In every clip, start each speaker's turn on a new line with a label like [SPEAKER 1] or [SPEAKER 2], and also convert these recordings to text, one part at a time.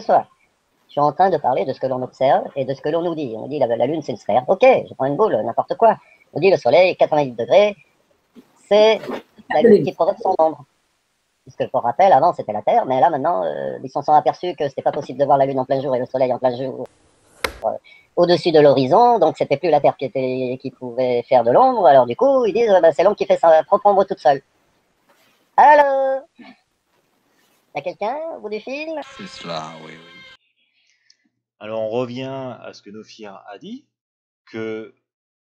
[SPEAKER 1] Soir. Je suis en train de parler de ce que l'on observe et de ce que l'on nous dit. On nous dit la Lune, c'est une sphère. Ok, je prends une boule, n'importe quoi. On dit le Soleil, 90 degrés, c'est la Lune qui provoque son ombre. Puisque pour rappel, avant c'était la Terre, mais là maintenant, ils s'en sont aperçus que c'était pas possible de voir la Lune en plein jour et le Soleil en plein jour au-dessus de l'horizon, donc c'était plus la Terre qui pouvait faire de l'ombre. Alors du coup, ils disent c'est l'ombre qui fait sa propre ombre toute seule. Allô? Y'a quelqu'un au bout du film?
[SPEAKER 2] C'est cela, oui, oui.
[SPEAKER 3] Alors on revient à ce que Nofir a dit, que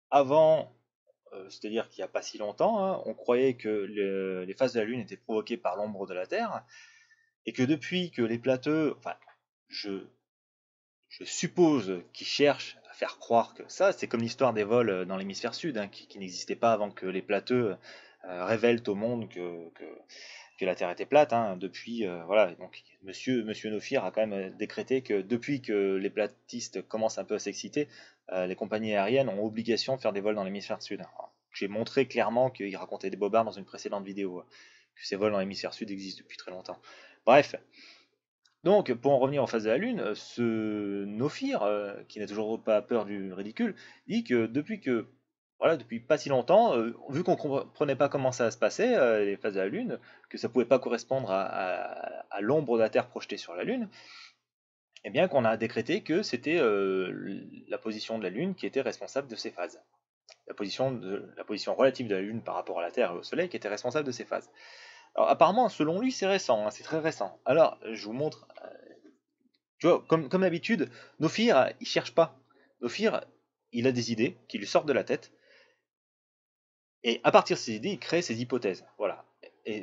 [SPEAKER 3] avant, c'est-à-dire qu'il n'y a pas si longtemps, hein, on croyait que les phases de la Lune étaient provoquées par l'ombre de la Terre, et que depuis que les plateux, enfin, je suppose qu'ils cherchent à faire croire que ça, c'est comme l'histoire des vols dans l'hémisphère sud, hein, qui n'existait pas avant que les plateux révèlent au monde que la Terre était plate, hein, depuis, voilà, donc Monsieur Nofir a quand même décrété que depuis que les platistes commencent un peu à s'exciter, les compagnies aériennes ont obligation de faire des vols dans l'hémisphère sud. J'ai montré clairement qu'il racontait des bobards dans une précédente vidéo, que ces vols dans l'hémisphère sud existent depuis très longtemps. Bref, donc pour en revenir en face de la Lune, ce Nofir, qui n'a toujours pas peur du ridicule, dit que depuis pas si longtemps, vu qu'on comprenait pas comment ça se passait, les phases de la Lune, que ça pouvait pas correspondre à l'ombre de la Terre projetée sur la Lune, et bien qu'on a décrété que c'était la position de la Lune qui était responsable de ces phases. La position relative de la Lune par rapport à la Terre et au Soleil qui était responsable de ces phases. Alors apparemment, selon lui, c'est récent, hein, c'est très récent. Alors, je vous montre, tu vois, comme d'habitude, Nofir, il cherche pas. Nofir, il a des idées qui lui sortent de la tête, et à partir de ces idées, il crée ses hypothèses. Voilà.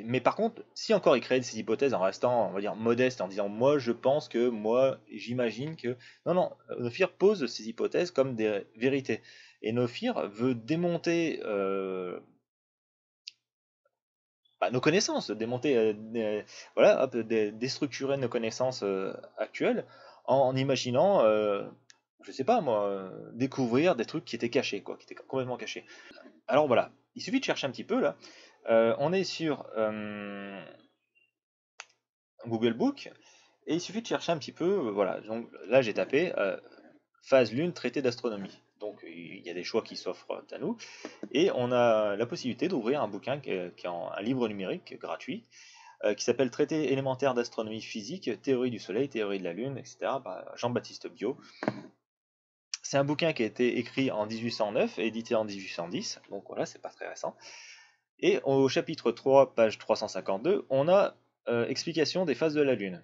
[SPEAKER 3] Mais par contre, si encore il crée ses hypothèses en restant, on va dire, modeste, en disant moi je pense que, moi j'imagine que. Non, non, Nofir pose ses hypothèses comme des vérités. Et Nofir veut démonter nos connaissances, démonter, voilà, hop, déstructurer nos connaissances actuelles en imaginant, je sais pas moi, découvrir des trucs qui étaient cachés, quoi, qui étaient complètement cachés. Alors voilà, il suffit de chercher un petit peu là. On est sur Google Book et il suffit de chercher un petit peu. Voilà, donc là j'ai tapé phase lune traité d'astronomie. Donc il y a des choix qui s'offrent à nous et on a la possibilité d'ouvrir un bouquin qui est un livre numérique gratuit qui s'appelle Traité élémentaire d'astronomie physique, théorie du Soleil, théorie de la Lune, etc. par Jean-Baptiste Biot. C'est un bouquin qui a été écrit en 1809 et édité en 1810, donc voilà, c'est pas très récent. Et au chapitre 3, page 352, on a explication des phases de la Lune.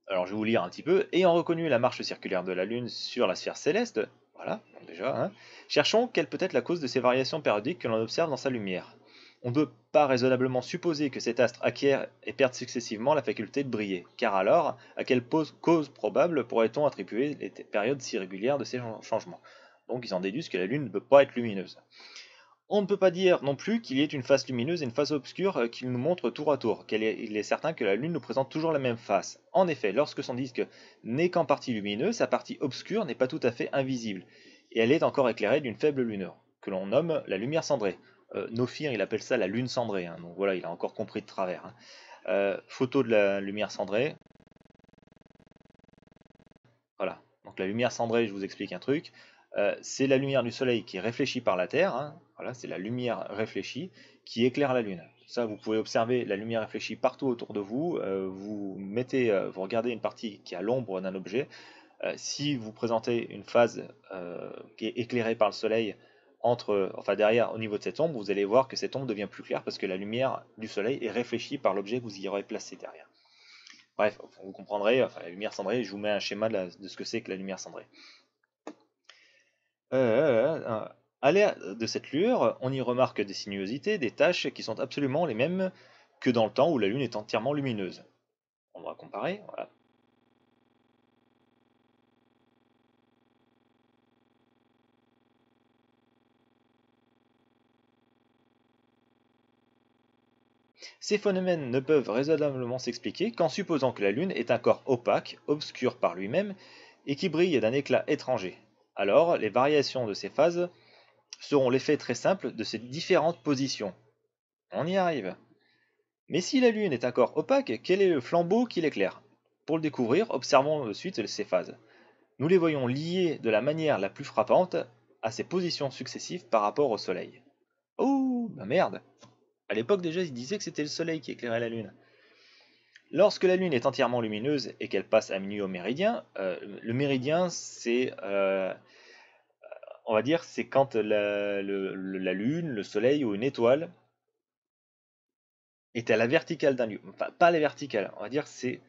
[SPEAKER 3] Alors je vais vous lire un petit peu. Ayant reconnu la marche circulaire de la Lune sur la sphère céleste, voilà, donc déjà, hein, cherchons quelle peut être la cause de ces variations périodiques que l'on observe dans sa lumière. On ne peut pas raisonnablement supposer que cet astre acquiert et perde successivement la faculté de briller, car alors, à quelle cause probable pourrait-on attribuer les périodes si régulières de ces changements? Donc ils en déduisent que la Lune ne peut pas être lumineuse. On ne peut pas dire non plus qu'il y ait une face lumineuse et une face obscure qu'il nous montre tour à tour, il est certain que la Lune nous présente toujours la même face. En effet, lorsque son disque n'est qu'en partie lumineux, sa partie obscure n'est pas tout à fait invisible, et elle est encore éclairée d'une faible lueur, que l'on nomme la lumière cendrée. Nofir, il appelle ça la lune cendrée, hein, donc voilà, il a encore compris de travers. Hein. Photo de la lumière cendrée. Voilà, donc la lumière cendrée, je vous explique un truc. C'est la lumière du soleil qui est réfléchie par la Terre, hein. Voilà, c'est la lumière réfléchie qui éclaire la Lune. Ça, vous pouvez observer la lumière réfléchie partout autour de vous. Vous regardez une partie qui a l'ombre d'un objet. Si vous présentez une phase qui est éclairée par le soleil enfin derrière, au niveau de cette ombre, vous allez voir que cette ombre devient plus claire parce que la lumière du soleil est réfléchie par l'objet que vous y aurez placé derrière. Bref, vous comprendrez, enfin la lumière cendrée, je vous mets un schéma de ce que c'est que la lumière cendrée. À l'air de cette lueur, on y remarque des sinuosités, des taches qui sont absolument les mêmes que dans le temps où la Lune est entièrement lumineuse. On va comparer, voilà. Ces phénomènes ne peuvent raisonnablement s'expliquer qu'en supposant que la Lune est un corps opaque, obscur par lui-même, et qui brille d'un éclat étranger. Alors, les variations de ces phases seront l'effet très simple de ces différentes positions. On y arrive. Mais si la Lune est un corps opaque, quel est le flambeau qui l'éclaire? Pour le découvrir, observons de suite ces phases. Nous les voyons liées de la manière la plus frappante à ses positions successives par rapport au Soleil. Oh, bah merde! À l'époque déjà, ils disaient que c'était le Soleil qui éclairait la Lune. Lorsque la Lune est entièrement lumineuse et qu'elle passe à minuit au méridien, le méridien, c'est, on va dire, c'est quand la Lune, le Soleil ou une étoile est à la verticale d'un lieu. Enfin, pas à la verticale, on va dire, c'est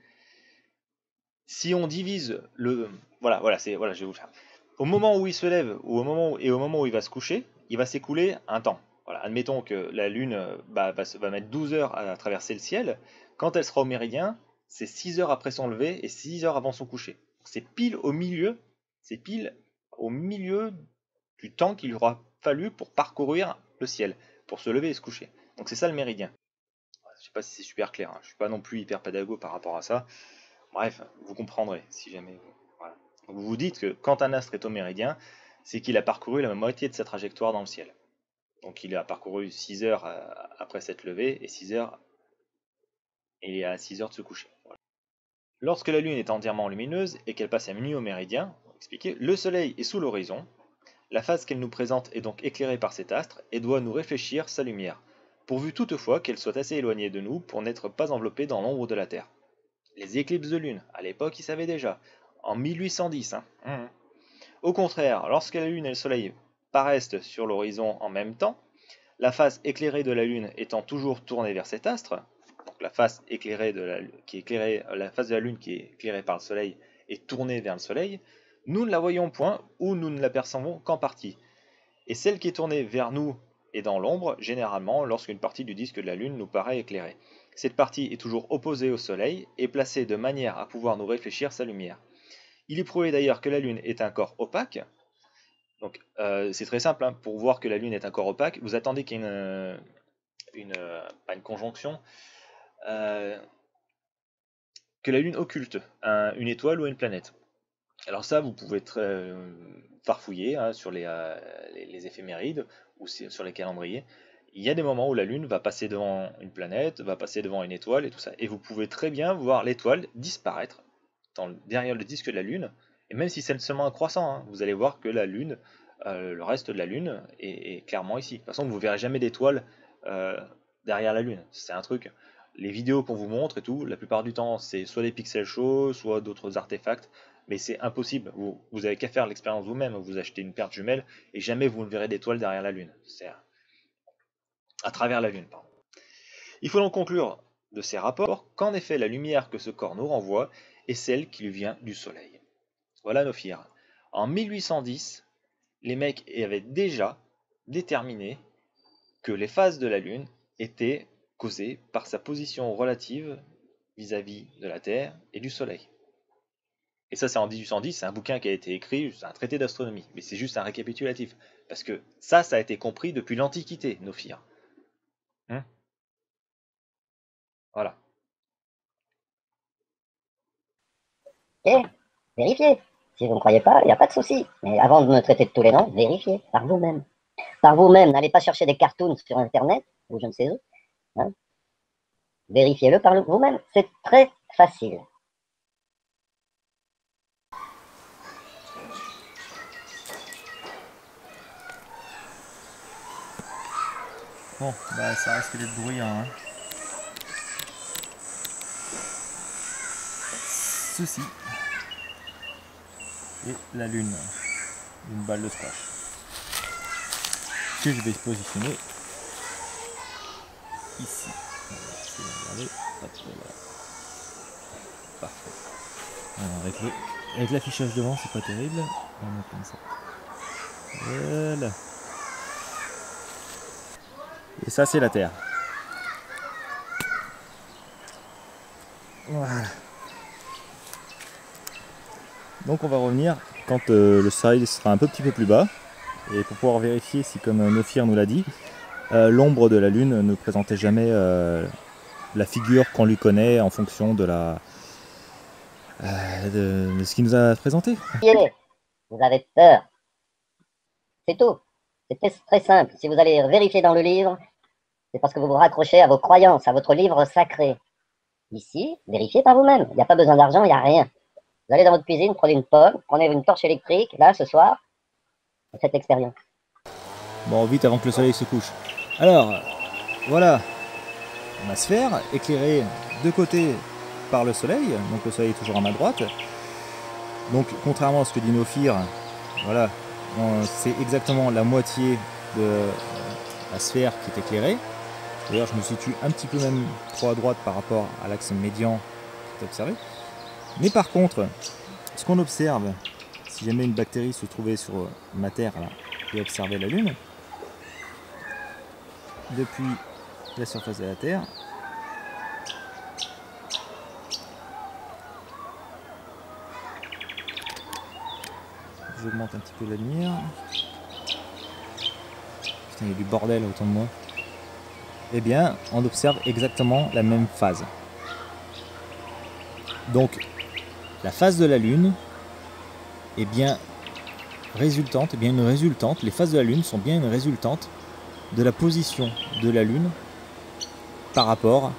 [SPEAKER 3] si on divise le, voilà, je vais vous le faire. Au moment où il se lève ou au moment où il va se coucher, il va s'écouler un temps. Voilà, admettons que la Lune va mettre 12 heures à traverser le ciel. Quand elle sera au méridien, c'est 6 heures après son lever et 6 heures avant son coucher. C'est pile au milieu du temps qu'il aura fallu pour parcourir le ciel, pour se lever et se coucher. Donc c'est ça le méridien. Je sais pas si c'est super clair, hein. Je suis pas non plus hyper pédago par rapport à ça. Bref, vous comprendrez si jamais. Voilà. Donc vous vous dites que quand un astre est au méridien, c'est qu'il a parcouru la moitié de sa trajectoire dans le ciel. Donc il a parcouru 6 heures après s'être levé et 6 heures et il est à 6 heures de se coucher. Voilà. Lorsque la Lune est entièrement lumineuse et qu'elle passe à minuit au méridien, expliquer, le Soleil est sous l'horizon. La phase qu'elle nous présente est donc éclairée par cet astre et doit nous réfléchir sa lumière, pourvu toutefois qu'elle soit assez éloignée de nous pour n'être pas enveloppée dans l'ombre de la Terre. Les éclipses de lune, à l'époque ils savaient déjà, en 1810. Hein. Au contraire, lorsque la Lune et le Soleil paraissent sur l'horizon en même temps, la face éclairée de la Lune étant toujours tournée vers cet astre, donc la face la face de la Lune qui est éclairée par le Soleil est tournée vers le Soleil, nous ne la voyons point ou nous ne l'apercevons qu'en partie. Et celle qui est tournée vers nous est dans l'ombre, généralement lorsqu'une partie du disque de la Lune nous paraît éclairée. Cette partie est toujours opposée au Soleil et placée de manière à pouvoir nous réfléchir sa lumière. Il est prouvé d'ailleurs que la Lune est un corps opaque. Donc c'est très simple, hein. Pour voir que la Lune est un corps opaque, vous attendez qu'il y ait pas une conjonction, que la Lune occulte une étoile ou une planète. Alors ça, vous pouvez farfouiller, hein, sur les éphémérides ou sur les calendriers. Il y a des moments où la Lune va passer devant une planète, va passer devant une étoile et tout ça. Et vous pouvez très bien voir l'étoile disparaître derrière le disque de la Lune. Et même si c'est seulement un croissant, hein, vous allez voir que la Lune, le reste de la Lune est clairement ici. De toute façon, vous ne verrez jamais d'étoile derrière la Lune. C'est un truc. Les vidéos qu'on vous montre et tout, la plupart du temps, c'est soit des pixels chauds, soit d'autres artefacts. Mais c'est impossible. Vous avez qu'à faire l'expérience vous-même. Vous achetez une paire de jumelles et jamais vous ne verrez d'étoiles derrière la Lune. C'est à travers la Lune, pardon. Il faut donc conclure de ces rapports qu'en effet la lumière que ce corps nous renvoie est celle qui lui vient du Soleil. Voilà nos fiers. En 1810, les mecs avaient déjà déterminé que les phases de la Lune étaient causées par sa position relative vis-à-vis de la Terre et du Soleil. Et ça, c'est en 1810, c'est un bouquin qui a été écrit, c'est un traité d'astronomie, mais c'est juste un récapitulatif. Parce que ça a été compris depuis l'Antiquité, nos fiers. Hein? Voilà.
[SPEAKER 1] Et vérifiez. Si vous ne croyez pas, il n'y a pas de souci. Mais avant de me traiter de tous les noms, vérifiez par vous-même. Par vous-même, n'allez pas chercher des cartoons sur Internet ou je ne sais où. Hein. Vérifiez-le par vous-même. C'est très facile.
[SPEAKER 3] Bon, bah ça risque d'être bruyant, hein. Ceci est la Lune, une balle de squash, que je vais positionner ici. Je vais regarder. Hop, voilà. Parfait. Alors, avec l'affichage devant, c'est pas terrible. On va mettre comme ça. Voilà. Et ça, c'est la Terre. Voilà. Donc on va revenir quand le soleil sera un petit peu plus bas. Et pour pouvoir vérifier si, comme Nofir nous l'a dit, l'ombre de la Lune ne présentait jamais la figure qu'on lui connaît en fonction de de ce qu'il nous a présenté.
[SPEAKER 1] Vous avez peur. C'est tout. C'est très simple. Si vous allez vérifier dans le livre, c'est parce que vous vous raccrochez à vos croyances, à votre livre sacré. Ici, vérifiez par vous-même. Il n'y a pas besoin d'argent, il n'y a rien. Vous allez dans votre cuisine, prenez une pomme, prenez une torche électrique. Là, ce soir, faites l'expérience.
[SPEAKER 2] Bon, vite avant que le soleil se couche. Alors, voilà ma sphère éclairée de côté par le soleil. Donc le soleil est toujours à ma droite. Donc contrairement à ce que dit Nofir, voilà, c'est exactement la moitié de la sphère qui est éclairée. D'ailleurs, je me situe un petit peu même trop à droite par rapport à l'axe médian qui est observé. Mais par contre, ce qu'on observe, si jamais une bactérie se trouvait sur ma Terre là, et observait la Lune, depuis la surface de la Terre, j'augmente un petit peu la lumière. Putain, il y a du bordel autour de moi. Eh bien, on observe exactement la même phase. Donc, la phase de la Lune est bien résultante, les phases de la Lune sont bien une résultante de la position de la Lune par rapport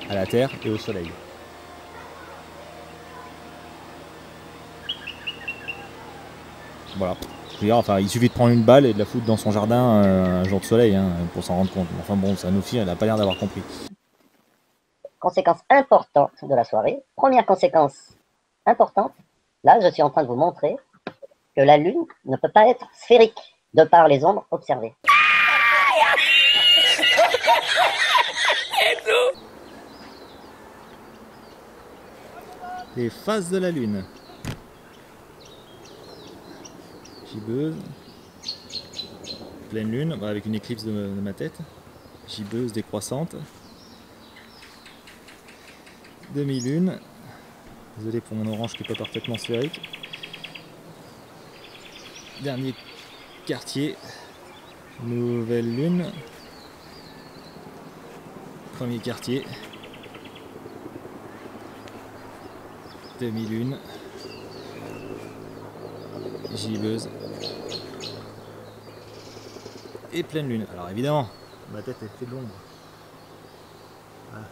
[SPEAKER 2] à la Terre et au Soleil. Voilà. Je veux dire, enfin, il suffit de prendre une balle et de la foutre dans son jardin un jour de soleil pour s'en rendre compte. Enfin bon, Sanofi, elle n'a pas l'air d'avoir compris.
[SPEAKER 1] Conséquence importante de la soirée. Première conséquence importante. Là, je suis en train de vous montrer que la Lune ne peut pas être sphérique de par les ombres observées.
[SPEAKER 2] Les phases de la Lune. Gibbeuse, pleine lune, avec une éclipse de ma tête, gibbeuse décroissante, demi-lune, désolé pour mon orange qui n'est pas parfaitement sphérique, dernier quartier, nouvelle lune, premier quartier, demi-lune, gibbeuse et pleine lune. Alors évidemment, ma tête elle fait de l'ombre. Voilà.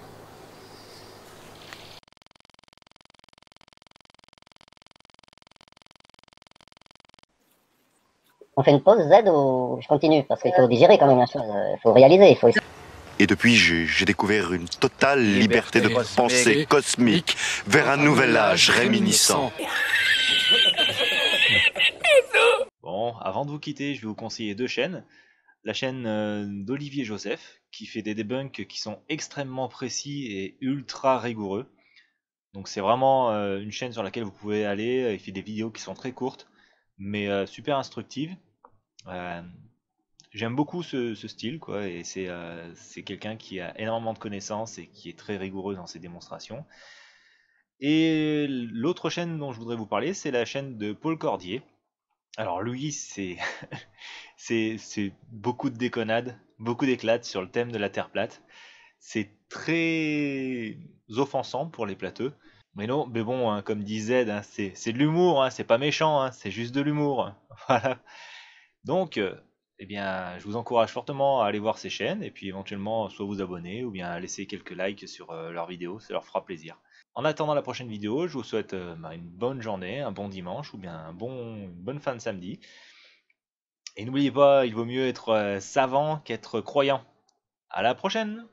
[SPEAKER 1] On fait une pause Z ou je continue? Parce qu'il faut digérer quand même la chose, il faut réaliser, il faut...
[SPEAKER 4] Et depuis, j'ai découvert une totale liberté de pensée cosmique vers un nouvel âge réminiscent.
[SPEAKER 3] Bon, avant de vous quitter, je vais vous conseiller deux chaînes. La chaîne d'Olivier Joseph, qui fait des debunks qui sont extrêmement précis et ultra rigoureux. Donc c'est vraiment une chaîne sur laquelle vous pouvez aller. Il fait des vidéos qui sont très courtes, mais super instructives. J'aime beaucoup ce style, quoi, et c'est quelqu'un qui a énormément de connaissances et qui est très rigoureux dans ses démonstrations. Et l'autre chaîne dont je voudrais vous parler, c'est la chaîne de Paul Cordier. Alors lui, c'est beaucoup de déconnades, beaucoup d'éclates sur le thème de la Terre plate. C'est très offensant pour les plateux. Mais non, mais bon, hein, comme dit Z, hein, c'est de l'humour, hein, c'est pas méchant, hein, c'est juste de l'humour. Voilà. Donc, eh bien, je vous encourage fortement à aller voir ces chaînes et puis éventuellement soit vous abonner ou bien laisser quelques likes sur leurs vidéos, ça leur fera plaisir. En attendant la prochaine vidéo, je vous souhaite une bonne journée, un bon dimanche ou bien une bonne fin de samedi. Et n'oubliez pas, il vaut mieux être savant qu'être croyant. À la prochaine!